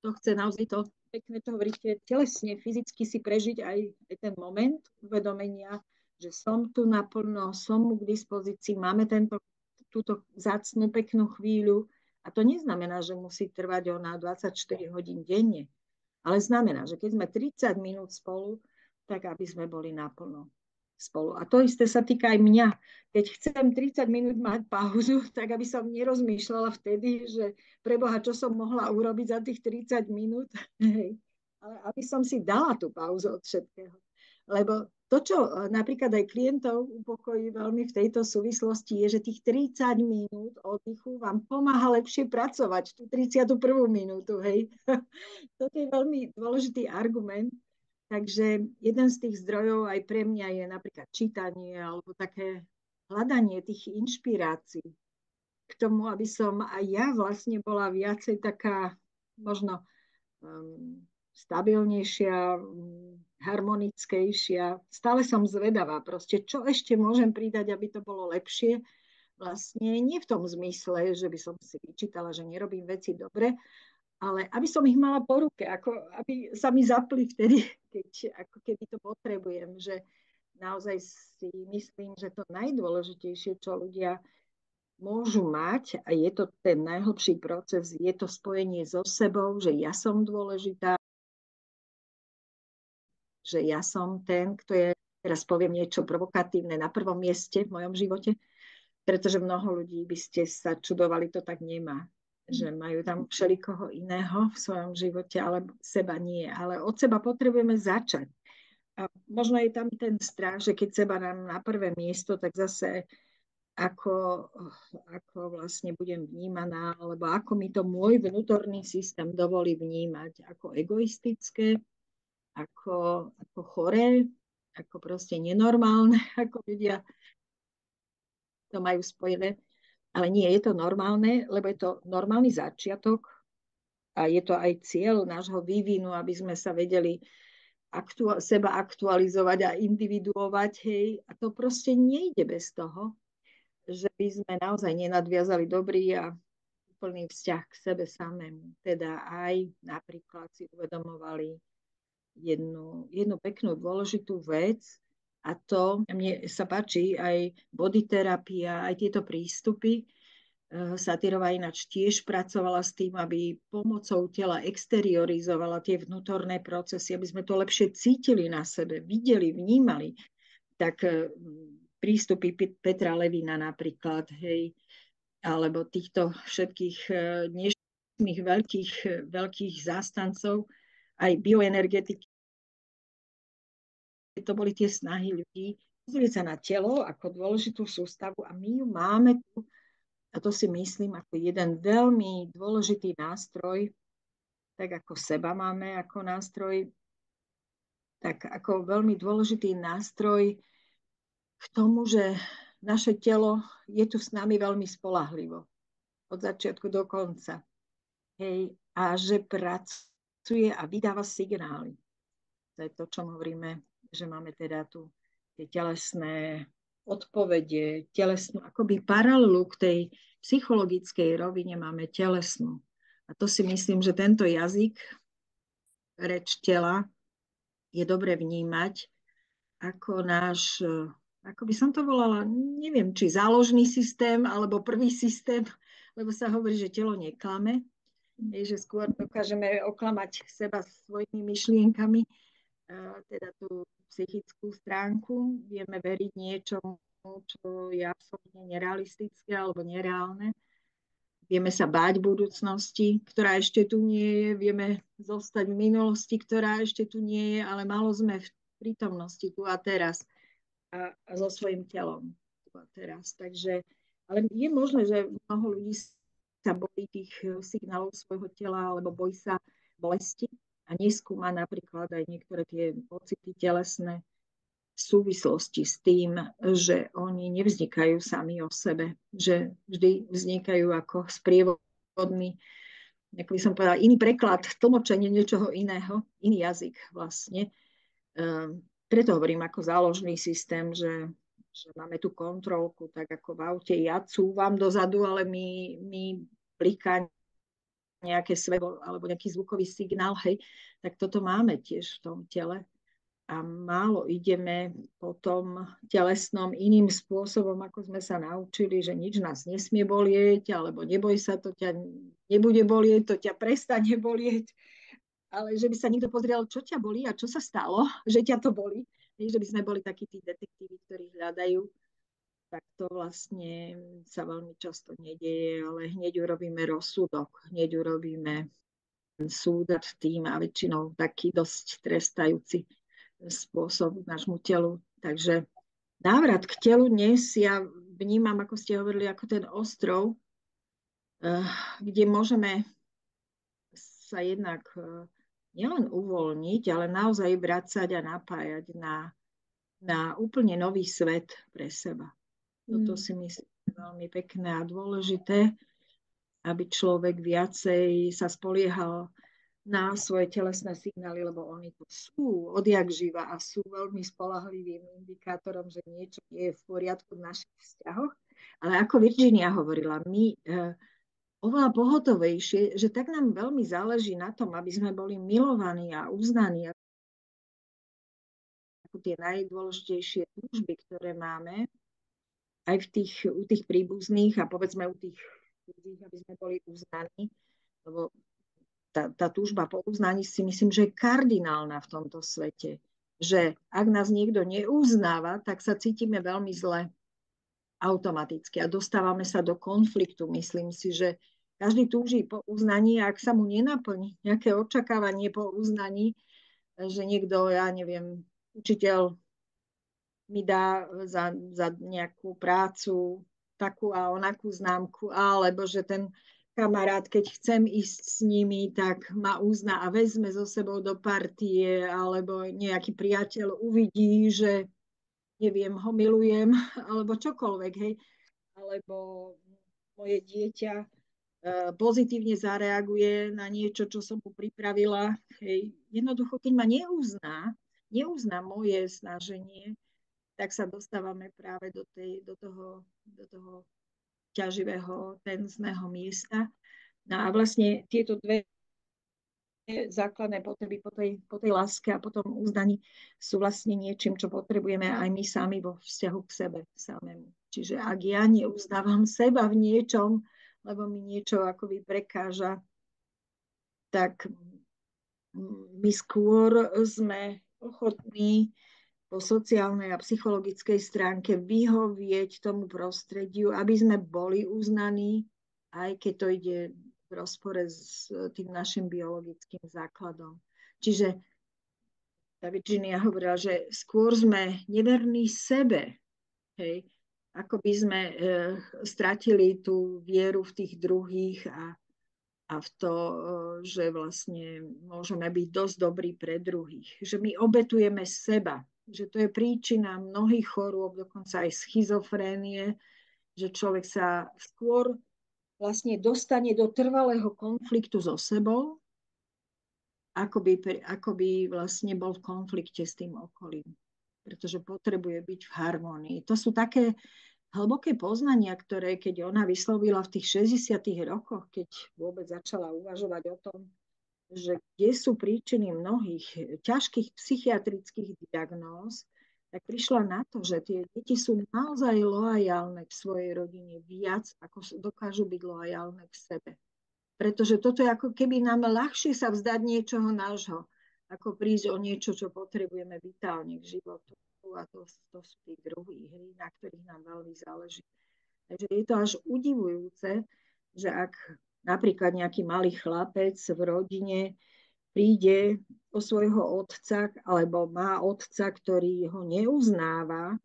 B: to chce naozaj to, pekne to hovoríte, telesne, fyzicky si prežiť aj ten moment uvedomenia, že som tu naplno, som mu k dispozícii, máme túto vzácnu, peknú chvíľu. A to neznamená, že musí trvať ona 24 hodín denne, ale znamená, že keď sme 30 minút spolu, tak aby sme boli naplno spolu. A to isté sa týka aj mňa. Keď chcem 30 minút mať pauzu, tak aby som nerozmýšľala vtedy, že preboha, čo som mohla urobiť za tých 30 minút, hej. Ale aby som si dala tú pauzu od všetkého. Lebo to, čo napríklad aj klientov upokojí veľmi v tejto súvislosti, je, že tých 30 minút oddychu vám pomáha lepšie pracovať, tú 31. minútu, hej. Toto je veľmi dôležitý argument. Takže jeden z tých zdrojov aj pre mňa je napríklad čítanie alebo také hľadanie tých inšpirácií k tomu, aby som aj ja vlastne bola viacej taká možno stabilnejšia, harmonickejšia. Stále som zvedavá proste, čo ešte môžem pridať, aby to bolo lepšie. Vlastne nie v tom zmysle, že by som si vyčítala, že nerobím veci dobre, ale aby som ich mala po ruke, aby sa mi zapli vtedy, ako keby to potrebujem, že naozaj si myslím, že to najdôležitejšie, čo ľudia môžu mať, a je to ten najhlbší proces, je to spojenie so sebou, že ja som dôležitá, že ja som ten, kto je, teraz poviem niečo provokatívne, na prvom mieste v mojom živote, pretože mnoho ľudí by ste sa čudovali, to tak nemá. Že majú tam všelikoho iného v svojom živote, ale seba nie. Ale od seba potrebujeme začať. A možno je tam ten strach, že keď seba dám na prvé miesto, tak zase ako vlastne budem vnímaná, alebo ako mi to môj vnútorný systém dovolí vnímať, ako egoistické, ako choré, ako proste nenormálne, ako ľudia to majú spojené. Ale nie, je to normálne, lebo je to normálny začiatok a je to aj cieľ nášho vývinu, aby sme sa vedeli seba aktualizovať a individuovať. Hej. A to proste nejde bez toho, že by sme naozaj nenadviazali dobrý a úplný vzťah k sebe samému. Teda aj napríklad si uvedomovali jednu peknú dôležitú vec, a to, mne sa páči aj bodyterapia, aj tieto prístupy. Satyrová ináč tiež pracovala s tým, aby pomocou tela exteriorizovala tie vnútorné procesy, aby sme to lepšie cítili na sebe, videli, vnímali. Tak prístupy Petra Levina napríklad, hej, alebo týchto všetkých dnešných veľkých zástancov, aj bioenergetiky, to boli tie snahy ľudí pozrieť sa na telo ako dôležitú sústavu a my ju máme tu, a to si myslím ako jeden veľmi dôležitý nástroj, tak ako seba máme ako nástroj, tak ako veľmi dôležitý nástroj k tomu, že naše telo je tu s nami veľmi spoľahlivo od začiatku do konca. Hej, a že pracuje a vydáva signály. To je to, čo hovoríme, že máme teda tu tie telesné odpovede, telesnú, akoby paralelu k tej psychologickej rovine máme telesnú. A to si myslím, že tento jazyk, reč tela, je dobre vnímať ako náš, ako by som to volala, neviem, či záložný systém, alebo prvý systém, lebo sa hovorí, že telo neklame, že skôr dokážeme oklamať seba svojimi myšlienkami, teda tú psychickú stránku. Vieme veriť niečomu, čo je absolútne nerealistické alebo nereálne. Vieme sa báť budúcnosti, ktorá ešte tu nie je. Vieme zostať v minulosti, ktorá ešte tu nie je, ale málo sme v prítomnosti tu a teraz a so svojím telom tu a teraz. Takže, ale je možné, že mnoho ľudí sa bojí tých signálov svojho tela alebo bojí sa bolesti a neskúma napríklad aj niektoré tie pocity telesné v súvislosti s tým, že oni nevznikajú sami o sebe, že vždy vznikajú ako sprievodný, ako by som povedala, iný preklad, tlmočenie niečoho iného, iný jazyk vlastne. Preto hovorím ako záložný systém, že máme tú kontrolku, tak ako v aute ja cúvam dozadu, ale mi bliká nejaké svetlo alebo nejaký zvukový signál, hej, tak toto máme tiež v tom tele a málo ideme po tom telesnom iným spôsobom, ako sme sa naučili, že nič nás nesmie bolieť, alebo neboj sa, to ťa nebude bolieť, to ťa prestane bolieť, ale že by sa niekto pozrel, čo ťa bolí a čo sa stalo, že ťa to bolí, že by sme boli takí tí detektívy, ktorí hľadajú, tak to vlastne sa veľmi často nedieje, ale hneď urobíme rozsudok, hneď urobíme súd nad tým a väčšinou taký dosť trestajúci spôsob nášmu telu. Takže návrat k telu dnes ja vnímam, ako ste hovorili, ako ten ostrov, kde môžeme sa jednak nielen uvoľniť, ale naozaj vracať a napájať na úplne nový svet pre seba. Toto si myslím veľmi pekné a dôležité, aby človek viacej sa spoliehal na svoje telesné signály, lebo oni to sú odjak živa a sú veľmi spoľahlivým indikátorom, že niečo nie je v poriadku v našich vzťahoch. Ale ako Virginia hovorila, my oveľa pohotovejšie, že tak nám veľmi záleží na tom, aby sme boli milovaní a uznaní ako tie najdôležitejšie túžby, ktoré máme, aj u tých príbuzných a povedzme u tých ľudí, aby sme boli uznaní, lebo tá túžba po uznaní si myslím, že je kardinálna v tomto svete. Že ak nás niekto neuznáva, tak sa cítime veľmi zle automaticky a dostávame sa do konfliktu. Myslím si, že každý túží po uznaní a ak sa mu nenaplní nejaké očakávanie po uznaní, že niekto, ja neviem, učiteľ mi dá za nejakú prácu takú a onakú známku, alebo že ten kamarát, keď chcem ísť s nimi, tak ma uzná a vezme so sebou do partie, alebo nejaký priateľ uvidí, že neviem, ho milujem, alebo čokoľvek, hej. Alebo moje dieťa pozitívne zareaguje na niečo, čo som mu pripravila. Hej. Jednoducho, keď ma neuzná moje snaženie, tak sa dostávame práve do toho ťaživého, tenzného miesta. No a vlastne tieto dve základné potreby po tej láske a potom uznaní sú vlastne niečím, čo potrebujeme aj my sami vo vzťahu k sebe samému. Čiže ak ja neuznávam seba v niečom, lebo mi niečo akoby prekáža, tak my skôr sme ochotní po sociálnej a psychologickej stránke vyhovieť tomu prostrediu, aby sme boli uznaní, aj keď to ide v rozpore s tým našim biologickým základom. Čiže tá Virginia hovorila, že skôr sme neverní sebe, hej, ako by sme stratili tú vieru v tých druhých a v to, že vlastne môžeme byť dosť dobrí pre druhých. Že my obetujeme seba, že to je príčina mnohých chorôb, dokonca aj schizofrénie, že človek sa skôr vlastne dostane do trvalého konfliktu so sebou, ako by vlastne bol v konflikte s tým okolím. Pretože potrebuje byť v harmónii. To sú také hlboké poznania, ktoré keď ona vyslovila v tých 60. rokoch, keď vôbec začala uvažovať o tom, že kde sú príčiny mnohých ťažkých psychiatrických diagnóz, tak prišla na to, že tie deti sú naozaj loajálne v svojej rodine viac, ako dokážu byť loajálne v sebe. Pretože toto je ako keby nám ľahšie sa vzdať niečoho nášho, ako prísť o niečo, čo potrebujeme vitálne v životu. A to sú tí druhí hry, na ktorých nám veľmi záleží. Takže je to až udivujúce, že ak napríklad nejaký malý chlapec v rodine príde o svojho otca, alebo má otca, ktorý ho neuznáva,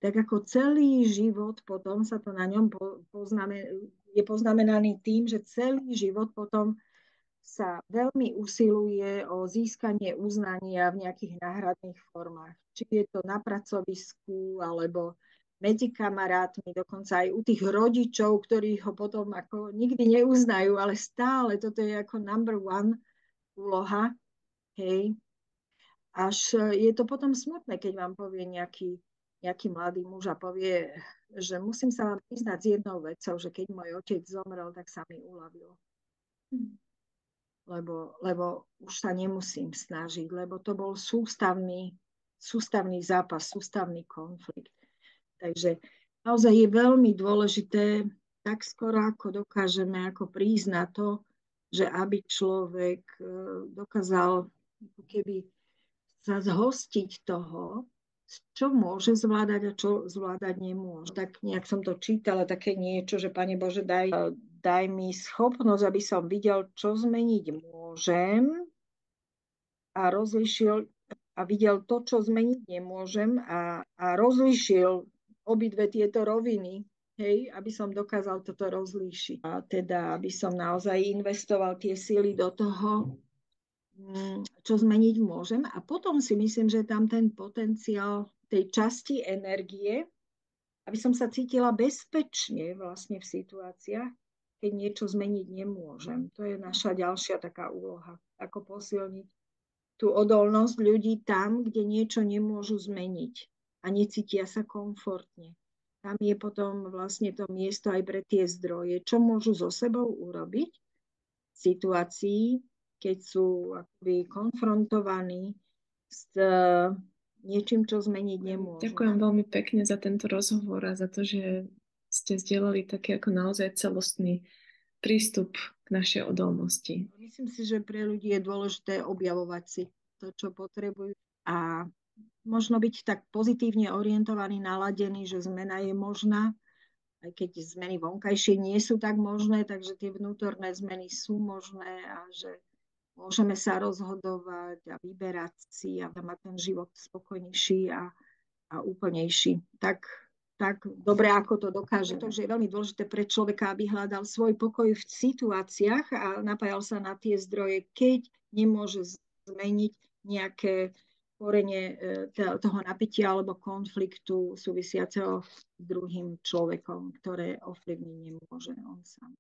B: tak ako celý život potom sa to na ňom je poznamenaný tým, že celý život potom sa veľmi usiluje o získanie uznania v nejakých náhradných formách. Či je to na pracovisku, alebo medzi kamarátmi, dokonca aj u tých rodičov, ktorí ho potom ako nikdy neuznajú, ale stále toto je ako number one úloha. Hej. Až je to potom smutné, keď vám povie nejaký mladý muž a povie, že musím sa vám priznať s jednou vecou, že keď môj otec zomrel, tak sa mi uľavilo. Lebo už sa nemusím snažiť, lebo to bol sústavný zápas, sústavný konflikt. Takže naozaj je veľmi dôležité, tak skoro ako dokážeme ako prísť na to, že aby človek dokázal keby sa zhostiť toho, čo môže zvládať a čo zvládať nemôže. Tak nejak som to čítala, také niečo, že Pane Bože, daj mi schopnosť, aby som videl, čo zmeniť môžem a rozlišil a videl to, čo zmeniť nemôžem a rozlišil obidve tieto roviny, hej, aby som dokázal toto rozlíšiť. A teda, aby som naozaj investoval tie síly do toho, čo zmeniť môžem. A potom si myslím, že tam ten potenciál tej časti energie, aby som sa cítila bezpečne vlastne v situáciách, keď niečo zmeniť nemôžem. To je naša ďalšia taká úloha. Ako posilniť tú odolnosť ľudí tam, kde niečo nemôžu zmeniť a necítia sa komfortne. Tam je potom vlastne to miesto aj pre tie zdroje, čo môžu so sebou urobiť v situácii, keď sú akoby konfrontovaní s niečím, čo zmeniť nemôžu.
A: Ďakujem veľmi pekne za tento rozhovor a za to, že ste zdieľali taký ako naozaj celostný prístup k našej odolnosti.
B: Myslím si, že pre ľudí je dôležité objavovať si to, čo potrebujú a možno byť tak pozitívne orientovaný, naladený, že zmena je možná, aj keď zmeny vonkajšie nie sú tak možné, takže tie vnútorné zmeny sú možné a že môžeme sa rozhodovať a vyberať si a mať ten život spokojnejší a úplnejší. Tak dobre, ako to dokáže. Takže je veľmi dôležité pre človeka, aby hľadal svoj pokoj v situáciách a napájal sa na tie zdroje, keď nemôže zmeniť nejaké korene toho napätia alebo konfliktu súvisiaceho s druhým človekom, ktoré ovplyvniť nemôže on sám.